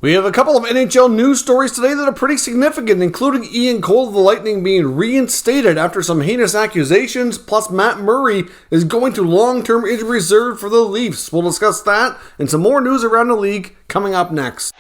We have a couple of NHL news stories today that are pretty significant, including Ian Cole of the Lightning being reinstated after some heinous accusations, plus Matt Murray is going to long-term injury reserve for the Leafs. We'll discuss that and some more news around the league coming up next.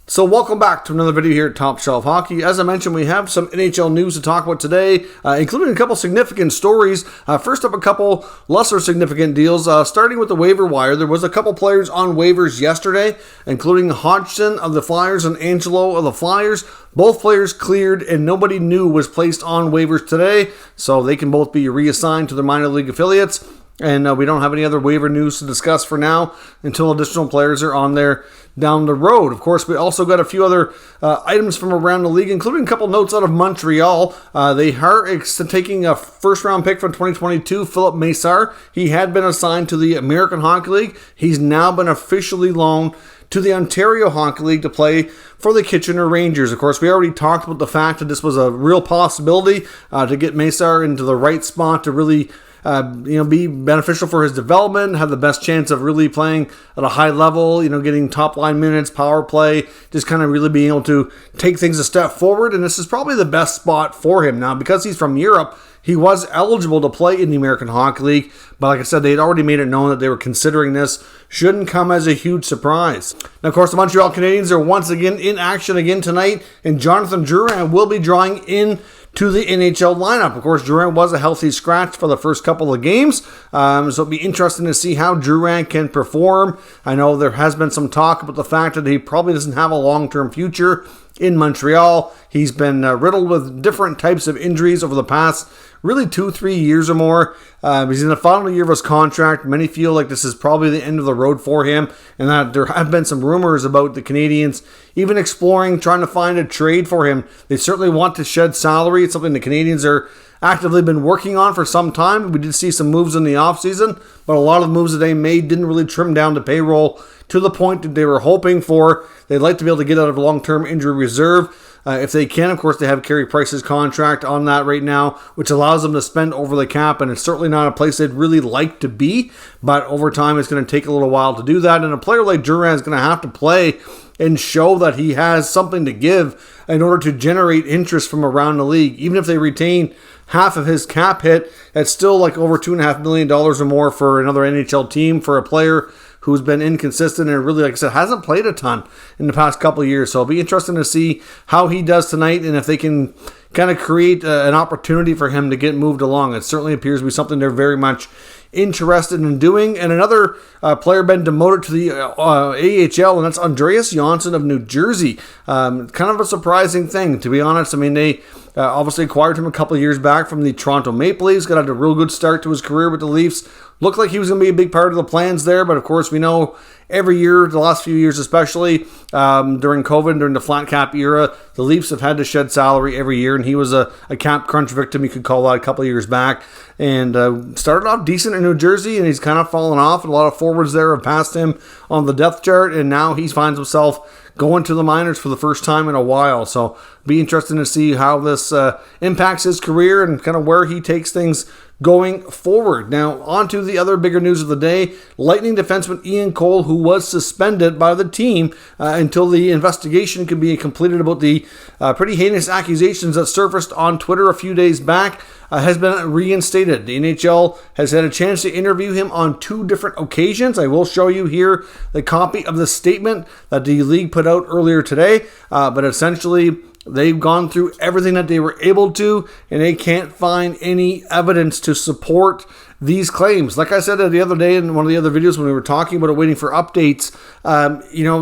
So welcome back to another video here at Top Shelf Hockey. As I mentioned, we have some NHL news to talk about today, including a couple significant stories. First up, a couple lesser significant deals. Starting with the waiver wire, there was a couple players on waivers yesterday, including Hodgson of the Flyers and Angelo of the Flyers. Both players cleared and nobody new was placed on waivers today, so they can both be reassigned to their minor league affiliates. And we don't have any other waiver news to discuss for now until additional players are on there down the road. Of course, we also got a few other items from around the league, including a couple notes out of Montreal. They are taking a first-round pick from 2022, Philip Mesar. He had been assigned to the American Hockey League. He's now been officially loaned to the Ontario Hockey League to play for the Kitchener Rangers. Of course, we already talked about the fact that this was a real possibility to get Mesar into the right spot to really be beneficial for his development, have the best chance of really playing at a high level, getting top line minutes, power play, just kind of really being able to take things a step forward. And this is probably the best spot for him. Now, because he's from Europe, he was eligible to play in the American Hockey League, but like I said, they had already made it known that they were considering this. Shouldn't come as a huge surprise. Now, of course, the Montreal Canadiens are once again in action again tonight, and Jonathan Jerard will be drawing in to the NHL lineup. Of course, Jerard was a healthy scratch for the first couple of games, so it'll be interesting to see how Jerard can perform. I know there has been some talk about the fact that he probably doesn't have a long-term future in Montreal. He's been riddled with different types of injuries over the past really 2-3 years or more. He's in the final year of his contract. Many feel like this is probably the end of the road for him, and that there have been some rumors about the Canadiens even exploring trying to find a trade for him. They certainly want to shed salary. It's something the Canadiens are actively been working on for some time. We did see some moves in the offseason, but a lot of the moves that they made didn't really trim down the payroll to the point that they were hoping for. They'd like to be able to get out of long-term injury reserve. If they can, of course, they have Carey Price's contract on that right now, which allows them to spend over the cap, and it's certainly not a place they'd really like to be, but over time it's going to take a little while to do that, and a player like Jerard is going to have to play and show that he has something to give in order to generate interest from around the league. Even if they retain half of his cap hit, it's still like over $2.5 million or more for another NHL team for a player who's been inconsistent and really, like I said, hasn't played a ton in the past couple of years. So it'll be interesting to see how he does tonight and if they can kind of create an opportunity for him to get moved along. It certainly appears to be something they're very much interested in doing. And another player been demoted to the AHL, and that's Andreas of New Jersey. Kind of a surprising thing, to be honest. I mean, they obviously acquired him a couple of years back from the Toronto Maple Leafs, got a real good start to his career with the Leafs. Looked like he was going to be a big part of the plans there, but of course we know every year, the last few years especially, during COVID, during the flat cap era, the Leafs have had to shed salary every year, and he was a cap crunch victim, you could call that, a couple of years back, and started off decent in New Jersey, and he's kind of fallen off. A lot of forwards there have passed him on the depth chart, and now he finds himself going to the minors for the first time in a while. So be interesting to see how this impacts his career and kind of where he takes things going forward. Now, on to the other bigger news of the day. Lightning defenseman Ian Cole, who was suspended by the team until the investigation could be completed about the pretty heinous accusations that surfaced on Twitter a few days back, has been reinstated. The NHL has had a chance to interview him on 2 different occasions. I will show you here the copy of the statement that the league put out earlier today, but essentially they've gone through everything that they were able to, and they can't find any evidence to support these claims. Like I said the other day in one of the other videos when we were talking about it, waiting for updates,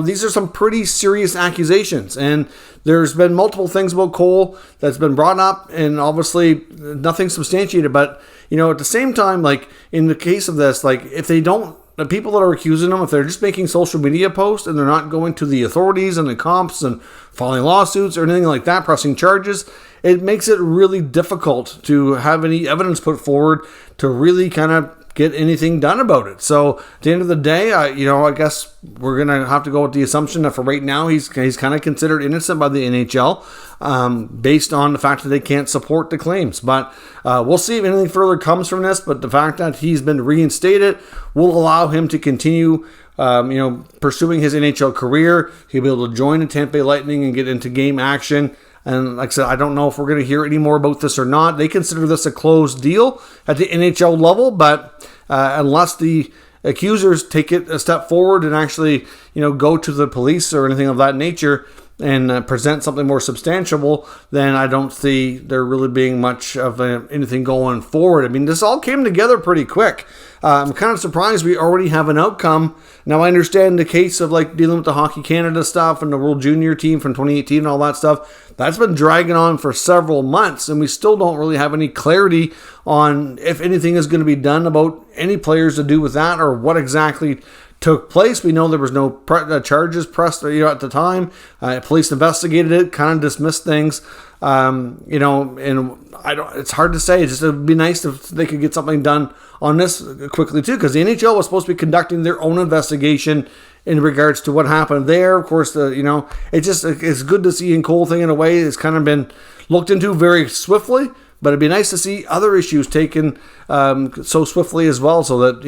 these are some pretty serious accusations, and there's been multiple things about Cole that's been brought up, and obviously nothing substantiated, but at the same time, like in the case of this, like if they don't, the people that are accusing them, if they're just making social media posts and they're not going to the authorities and the cops and filing lawsuits or anything like that, pressing charges, it makes it really difficult to have any evidence put forward to really kind of get anything done about it. So at the end of the day, I guess we're going to have to go with the assumption that for right now, he's kind of considered innocent by the NHL based on the fact that they can't support the claims. But we'll see if anything further comes from this. But the fact that he's been reinstated will allow him to continue pursuing his NHL career. He'll be able to join the Tampa Bay Lightning and get into game action. And like I said, I don't know if we're going to hear any more about this or not. They consider this a closed deal at the NHL level, but unless the accusers take it a step forward and actually, go to the police or anything of that nature and present something more substantial, then I don't see there really being much of anything going forward. I mean, this all came together pretty quick. I'm kind of surprised we already have an outcome. Now, I understand the case of like dealing with the Hockey Canada stuff and the World Junior team from 2018 and all that stuff. That's been dragging on for several months, and we still don't really have any clarity on if anything is going to be done about any players to do with that or what exactly took place. We know there was no charges pressed at the time. Police investigated it, kind of dismissed things. And it's hard to say. It would be nice if they could get something done on this quickly too, because the NHL was supposed to be conducting their own investigation in regards to what happened there. Of course, it's good to see in Cole thing in a way. It's kind of been looked into very swiftly, but it'd be nice to see other issues taken so swiftly as well, so that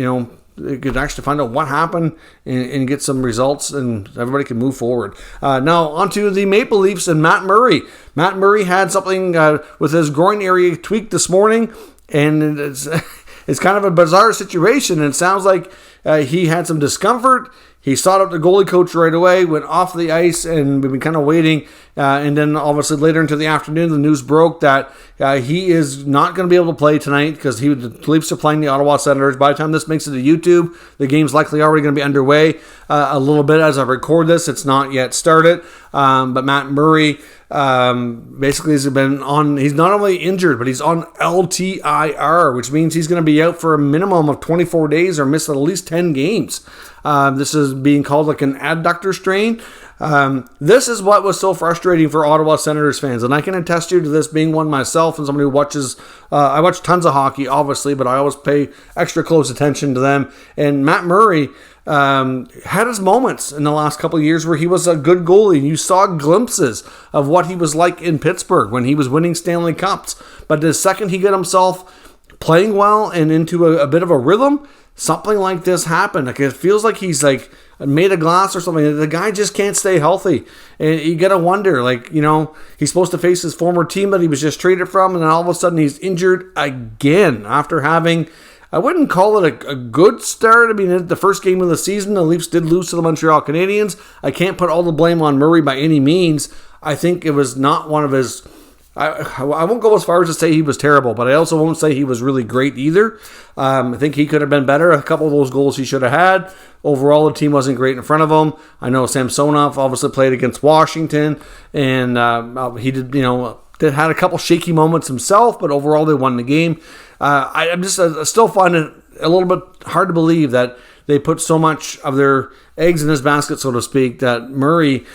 they could actually find out what happened and get some results, and everybody can move forward. Now, onto the Maple Leafs and Matt Murray. Matt Murray had something with his groin area tweaked this morning, and it's kind of a bizarre situation. And it sounds like he had some discomfort. He sought out the goalie coach right away, went off the ice, and we've been kind of waiting. And then obviously later into the afternoon, the news broke that he is not going to be able to play tonight because the Leafs are playing the Ottawa Senators. By the time this makes it to YouTube, the game's likely already going to be underway a little bit as I record this. It's not yet started. But Matt Murray basically he's not only injured, but he's on LTIR, which means he's going to be out for a minimum of 24 days or miss at least 10 games. This is being called like an adductor strain. This is what was so frustrating for Ottawa Senators fans, and I can attest you to this being one myself and somebody who watches, I watch tons of hockey, obviously, but I always pay extra close attention to them. And Matt Murray had his moments in the last couple of years where he was a good goalie, and you saw glimpses of what he was like in Pittsburgh when he was winning Stanley Cups. But the second he got himself playing well and into a bit of a rhythm, something like this happened. Like, it feels like he's like made of glass or something. The guy just can't stay healthy. And you got to wonder, he's supposed to face his former team that he was just traded from, and then all of a sudden he's injured again after having, I wouldn't call it a good start. I mean, the first game of the season, the Leafs did lose to the Montreal Canadiens. I can't put all the blame on Murray by any means. I think it was not one of his... I won't go as far as to say he was terrible, but I also won't say he was really great either. I think he could have been better. A couple of those goals he should have had. Overall, the team wasn't great in front of him. I know Samsonov obviously played against Washington, and he did, had a couple shaky moments himself, but overall they won the game. I still find it a little bit hard to believe that they put so much of their eggs in his basket, so to speak, that Murray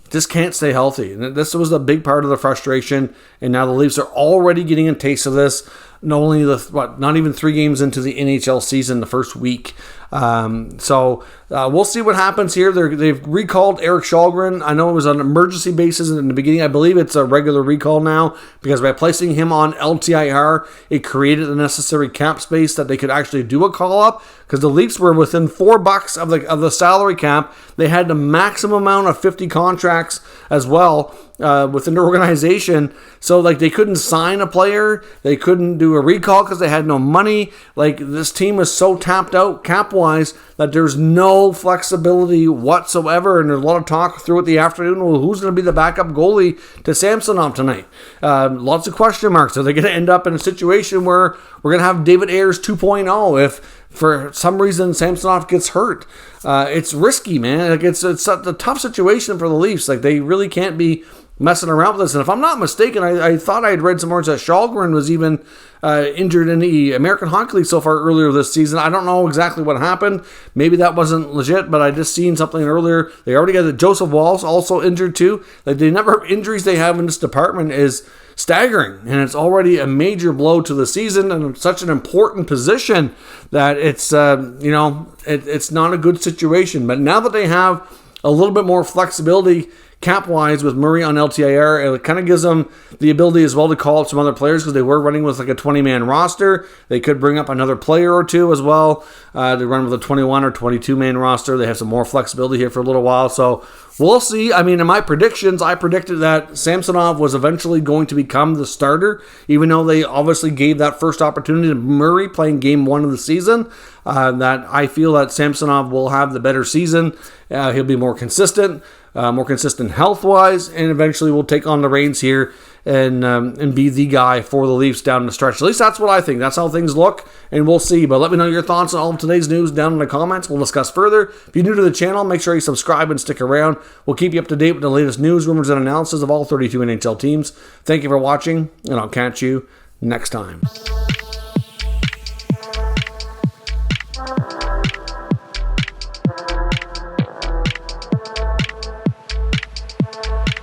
just can't stay healthy. And this was a big part of the frustration, and now the Leafs are already getting a taste of this. Not even 3 games into the NHL season, the first week. So we'll see what happens here. They've recalled Erik Shawgren. I know it was on an emergency basis in the beginning. I believe it's a regular recall now, because by placing him on LTIR, it created the necessary cap space that they could actually do a call-up, because the Leafs were within $4 of the salary cap. They had the maximum amount of 50 contracts as well within their organization. So they couldn't sign a player. They couldn't do a recall because they had no money. This team was so tapped out cap-wise that there's no flexibility whatsoever. And there's a lot of talk throughout the afternoon. Well, who's going to be the backup goalie to Samsonov tonight? Lots of question marks. Are they going to end up in a situation where we're going to have David Ayers 2.0 if for some reason Samsonov gets hurt? It's risky, man. It's a tough situation for the Leafs. They really can't be messing around with this. And if I'm not mistaken, I thought I had read somewhere that Shawgren was even injured in the American Hockey League so far earlier this season. I don't know exactly what happened. Maybe that wasn't legit, but I just seen something earlier. They already got Joseph Walls also injured too. Like, the number of injuries they have in this department is staggering, and it's already a major blow to the season, and it's such an important position that it's it's not a good situation. But now that they have a little bit more flexibility cap-wise with Murray on LTIR, it kind of gives them the ability as well to call up some other players, because they were running with like a 20-man roster. They could bring up another player or two as well. They run with a 21 or 22-man roster. They have some more flexibility here for a little while, so we'll see. I mean, in my predictions, I predicted that Samsonov was eventually going to become the starter, even though they obviously gave that first opportunity to Murray playing game 1 of the season. That I feel that Samsonov will have the better season. He'll be more consistent health-wise, and eventually will take on the reins here and be the guy for the Leafs down the stretch. At least that's what I think. That's how things look, and we'll see. But let me know your thoughts on all of today's news down in the comments. We'll discuss further. If you're new to the channel, make sure you subscribe and stick around. We'll keep you up to date with the latest news, rumors, and analysis of all 32 NHL teams. Thank you for watching, and I'll catch you next time.